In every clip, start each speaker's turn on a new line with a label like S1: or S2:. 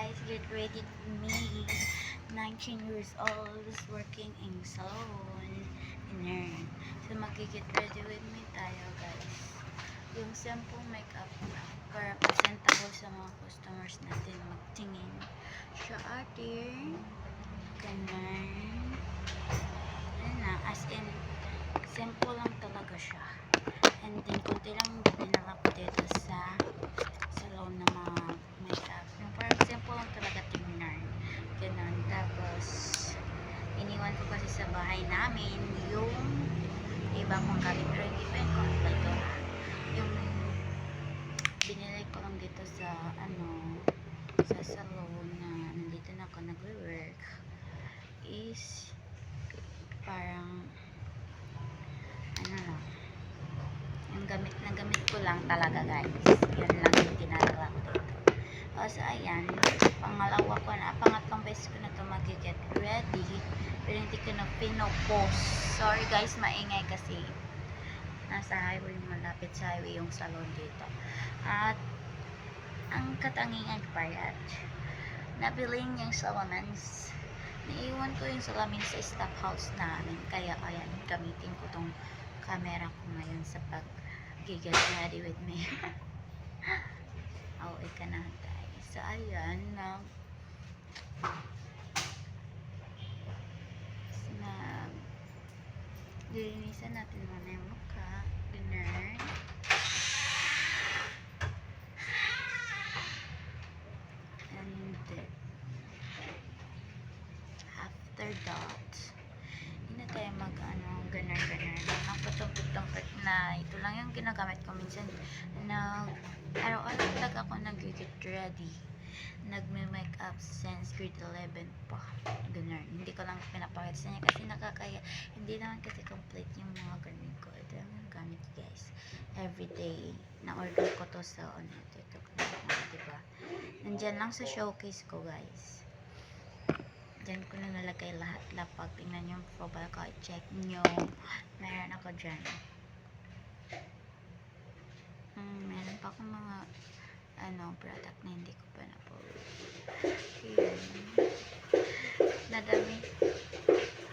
S1: guys, get ready with me. 19 years old is working in salon. Ganun. So magigit ready with me tayo guys. Yung simple makeup para presentable sa mga customers natin magtingin siya ating ganun. Ano na, as in simple lang talaga siya. And then kunti lang dinala ko dito sa salon na mga makeup. Yung parang simple lang talaga tingnan. Ganun. Tapos iniwan ko kasi sa bahay namin yung iba kong gamit. Pero hindi pa yung complete ko. Yung binili ko lang dito sa sa salon na nandito na ako nagwe-work is parang lang yung gamit na gamit ko lang talaga guys. Yun lang yung dinadala ko dito. So ayan, pangatlong beses ko na ito mag-get ready, pero hindi ko na pinopost. Sorry guys, maingay kasi nasa highway, malapit sa highway yung salon dito. At ang katangian part, nabiling yung salamans. Naiwan ko yung salamin sa staff house namin, kaya ayan, gamitin ko tong camera ko ngayon sa pag-get ready with me. Ka na guys. So ayan, lilinisan natin muna yung mukha. Ganun. And after that, hindi na tayo ganun. Ang putong-putong na ito lang yung ginagamit ko minsan na araw-araw talaga ako nag-get ready. Nagme-makeup since grade 11 pa. Ganun. Hindi ko lang pinapakita sa niya kasi nakakaya. Hindi naman kasi complete yung mga ganun ko. Ito yung gamit guys. Everyday. Na-order ko to sa ito. Diba? Nandyan lang sa showcase ko guys. Diyan ko na nalagay lahat. Pag tingnan yung profile ko, check nyo. Meron ako dyan. Meron pa akong mga product na hindi ko pa na-post. Nadami.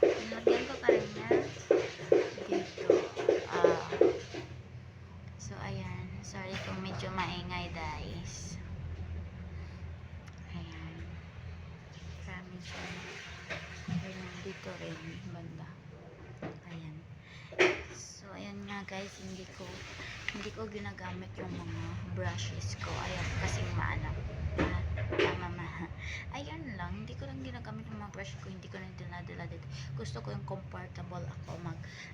S1: Nilagyan ko pa rin niya dito. So ayan, sorry kung medyo maingay guys. Ayan, promise ayan, dito rin banda. Ayan. So ayan nga guys, hindi ko ginagamit yung mga brushes ko. Ayan, kasing ayan lang, hindi ko lang ginagamit yung mga brush ko. Hindi ko na dinadala dito. Gusto ko yung comfortable ako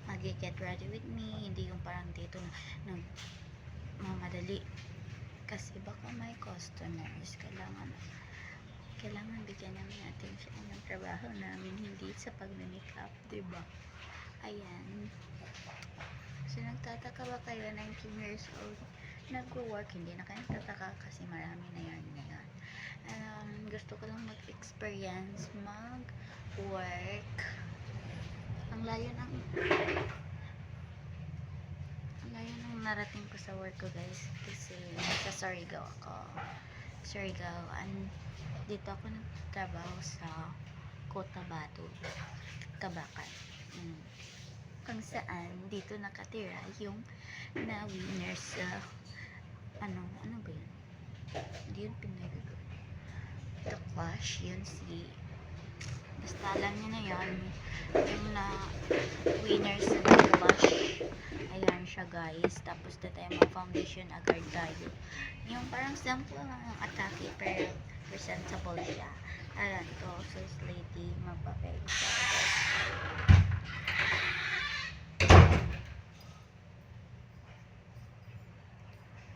S1: mag-get ready with me. Hindi yung parang dito na mamadali. Kasi baka may customers. Kailangan bigyan namin attention yung trabaho namin, hindi sa pag-makeup, diba? Ayan. So, nagtataka ba kayo, 19 years old, nagwo-work? Hindi na kayo nagtataka kasi marami na yan ngayon. Gusto ko lang mag-experience, mag-work. Ang layo ng narating ko sa work ko guys. Kasi sa Surigao ako. Dito ako nagtatrabaho sa Cotabato, Kabakan. Kung saan dito nakatira yung na-winner sa ano ba yun? Hindi yun pinagawa. The Clash, yun basta alam nyo na yun, yung na-winner sa The Clash. Ayan siya guys. Tapos na tayo mag-foundation agad tayo. Yung parang sample lang ang atake pero presentable siya. Ayan to, sis lady, magpapay siya guys.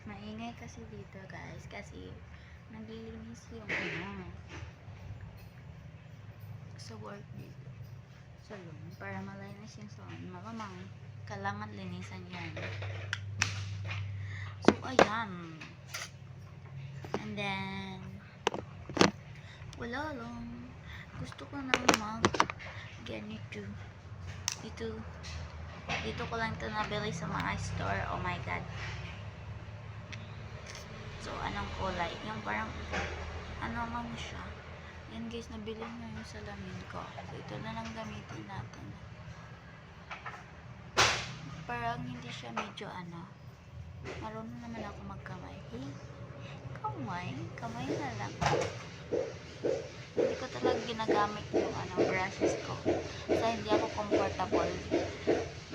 S1: Maingay kasi dito guys kasi naglilinis yung sa work dito salon para malinis yung salon. Malamang kailangan linisan yan. So ayan, and then wala lang, gusto ko nang ganito. Dito ko lang ito nabili sa mga store. Oh my god. So, anong kulay? Yung parang ano man siya. Yan guys, nabili na yung salamin ko. So, ito na lang gamitin natin. Parang hindi siya medyo marunong naman ako magkamay. Kamay na lang. Hindi ko talaga ginagamit yung brushes ko. Kasi hindi ako comfortable.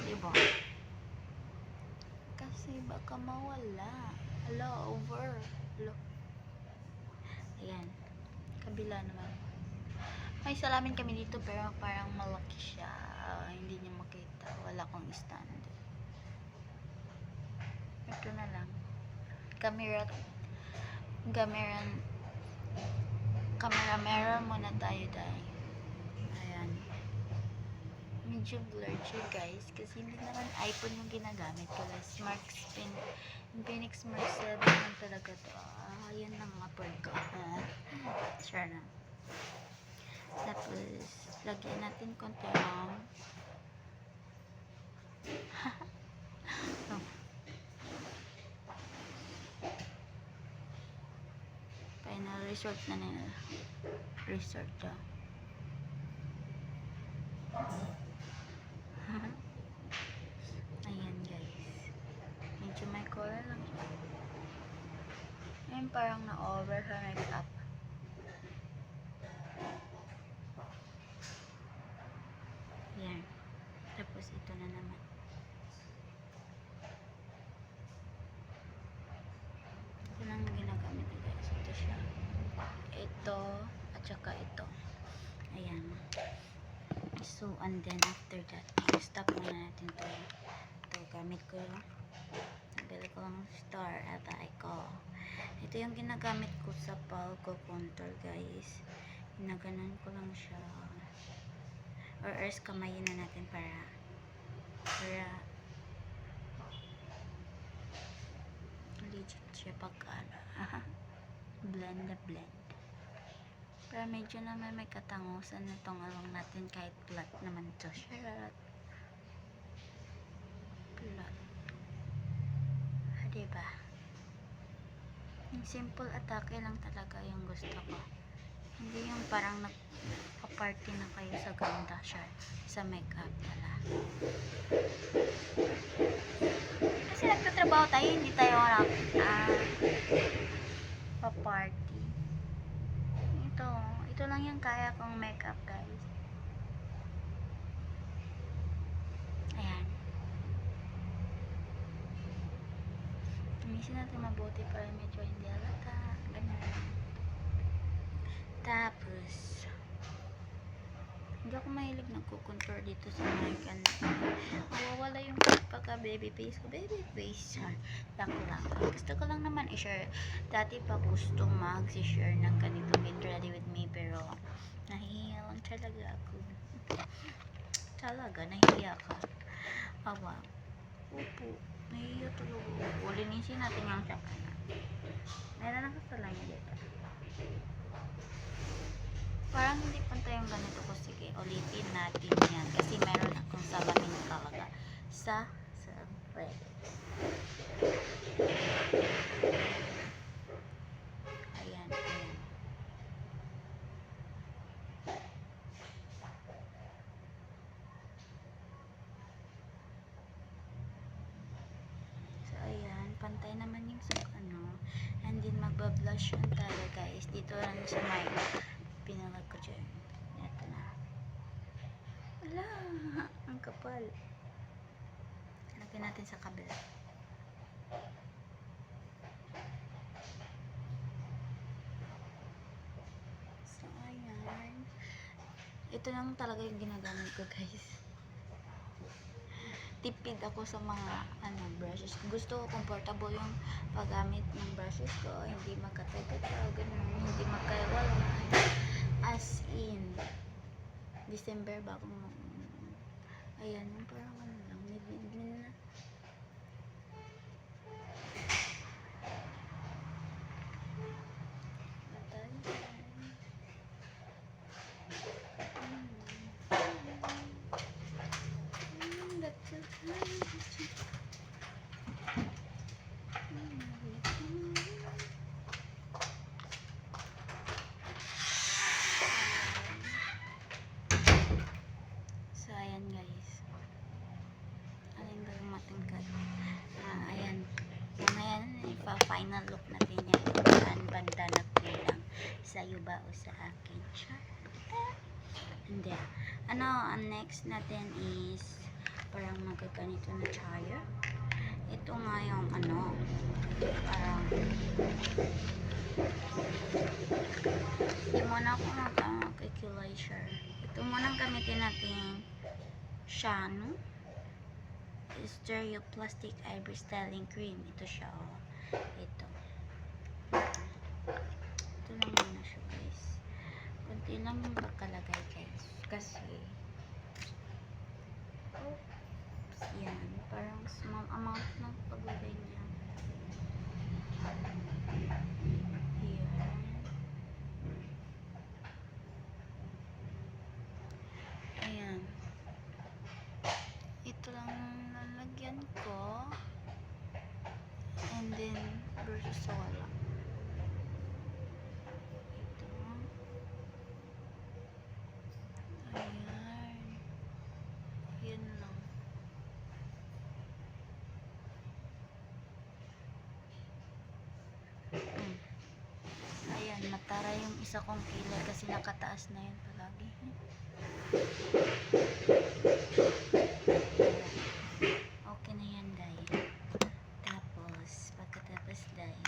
S1: Diba? Kasi baka mawala. Over. Ayan. Kabila naman. May salamin kami dito pero parang malaki siya. Hindi niya makita. Wala akong stand. Ito na lang. Camera muna tayo dahil. Ayan. Medyo blurred siya guys. Kasi hindi naman iPhone yung ginagamit ko. Infinix Smart 7 lang talaga to. Ayan ang upload ko. Sure na. Tapos, lagyan natin konti ng final resort na nila. Resort daw. Ayan guys. Medyo may color lang siya. Ayan parang na-over sa makeup. Ayan. Tapos ito na naman. Ito lang ginagamit ko guys. Ito siya. Ito at saka ito. Ayan. So, and then after that, stop muna natin to. Ito, gamit ko. Nabili ko lang star at ko. Ito yung ginagamit ko sa Palco contour guys. Ginaganan ko lang siya. Or else kamayin na natin para legit siya pagka blend na blend. Pero medyo naman may katangusan na itong along natin kahit flat naman ito siya. Flat. Diba? Yung simple atake lang talaga yung gusto ko. Hindi yung parang nagpa-party na kayo sa ganda siya. Sa makeup pala. Kasi nagtatrabaho tayo, hindi tayo pa-party. Ito lang yung kaya kong makeup guys. Ayan. Tumisin natin mabuti para medyo hindi halata. Ganyan. Tapos, hindi ako mahilig nagko-contour dito sa American. Mawawala yung pagka baby face ko. Baby face. Lang. Gusto ko lang naman i-share. Dati pa gusto mag-share ng ganito Get Ready With Me. Pero, nahihiya lang talaga ako. Talaga, nahihiya ka. Awa. Upo. Nahihiya talaga. Ulinisin natin yung sakana. Meron na kasalanan dito. Parang hindi pantay yung ganito ko. Sige, ulitin natin yan. Kasi meron akong salamin talaga sa red. Ayan. So, ayan. Pantay naman yung and then magbablush yan tayo guys. Dito lang sa may pinalag ko dyan. Ito na. Wala. Ang kapal. Lagyan natin sa kabila. So, ayan. Ito lang talaga yung ginagamit ko guys. Tipid ako sa mga brushes. Gusto ko comfortable yung paggamit ng brushes ko. Hindi magkatagal, ganun. Hindi magkaiwala. As in, December bago ayan, yung parang lang, nilin na. Sa'yo ba o sa akin? Char. Hindi. Ano, ang next natin is parang magaganito na tayo. Ito nga yung ano, parang hindi muna ako mag-calculator. Ito muna ang gamitin natin Shanu Stereoplastic Eyebrow Styling Cream. Ito siya, oh. Ito lang muna siya, guys. Kunti lang yung pagkalagay, guys. Kasi oops, yan. Parang small amount ng paglagay niya. Here. Ayan. Ito lang lalagyan ko. And then, versus sa wala. Ito. Ayan. Yan lang. Ayan, matara yung isa kong kilay kasi nakataas na yun palagi. Okay na yan, day. Tapos, pagkatapos, day,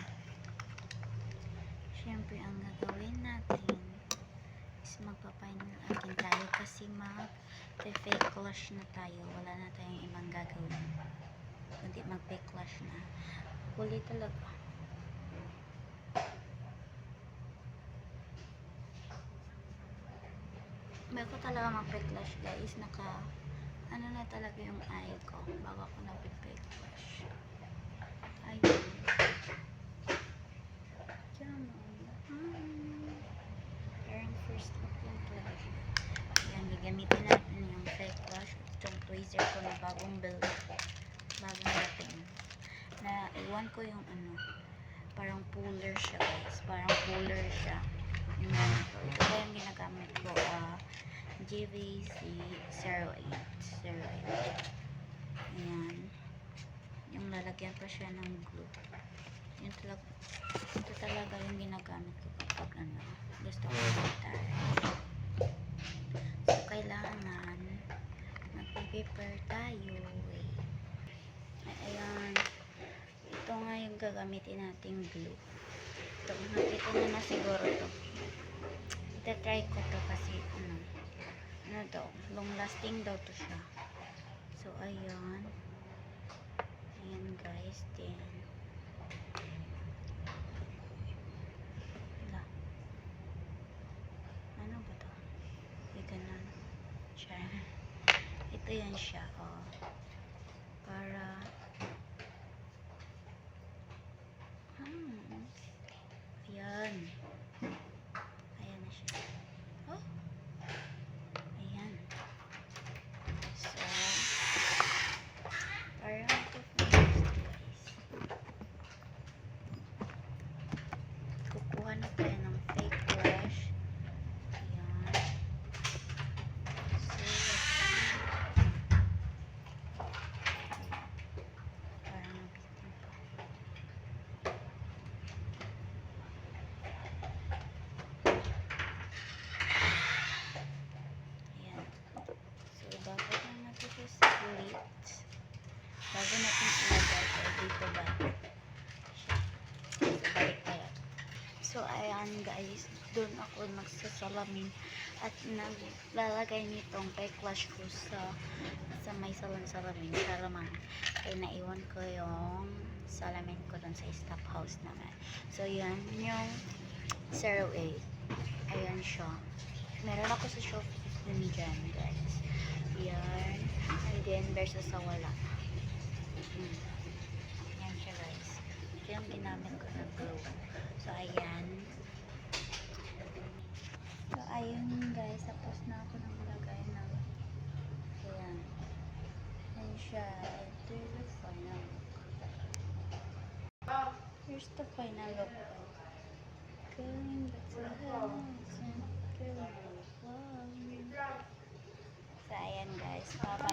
S1: syempre, ang gagawin natin is magpa-final akin tayo kasi mag-fake blush na tayo. Wala na tayong ibang gagawin. Kundi mag-fake blush na. Huli talaga. Bago talaga mag-fake blush, guys, ano na talaga yung eye ko bago ako nag-fake blush. Ayun. Parang first look lang talaga siya. Ayan, gagamitin natin yung fake blush. Itong tweezer ko na bagong dating. Na iwan ko yung ano, parang puller siya, guys. Parang puller siya. Yung ganito. Ito pa yung ginagamit ko, GVC 08. Ayan. Yung lalagyan pa siya ng glue. Ito talaga yung ginagamit ko kapag gusto ko mag-try. So, kailangan mag-prepare tayo. Ayan. Ito nga yung gagamitin nating glue. Ito, nakita nyo na siguro ito. Ita-try ko to kasi ano daw, long lasting daw to siya. So, ayan. Ayan, guys. Then, ano ba to? May ganun. Siya. Ito yan siya, oh. Para ayan. Ayan na siya. Oh. Ayan. So, parang ito guys. Kukuha na tayo ng fake blush. Ayan. So, parang nabitin pa. Ayan. So, dapat lang natin siya split. Bago natin ilagay ko dito ba? So, balik tayo. So, ayan guys, doon ako magsasalamin at naglalagay nitong fake blush ko sa may salamin. Kaya naiwan ko yung salamin ko doon sa staff house naman. So, yan yung 08. Ayan siya. Meron ako sa Shopee dun dyan, guys. Yan. And then, versus sa wala. Yan siya, guys. Ito yung ginamit ko na glue. So, ayan. So, ayun, guys. Tapos na ako nang lagay ng ayan. Ayan siya. Ito yung final look. Here's the final look. Going back to the house and going wow. So, ayan, guys. Bye-bye.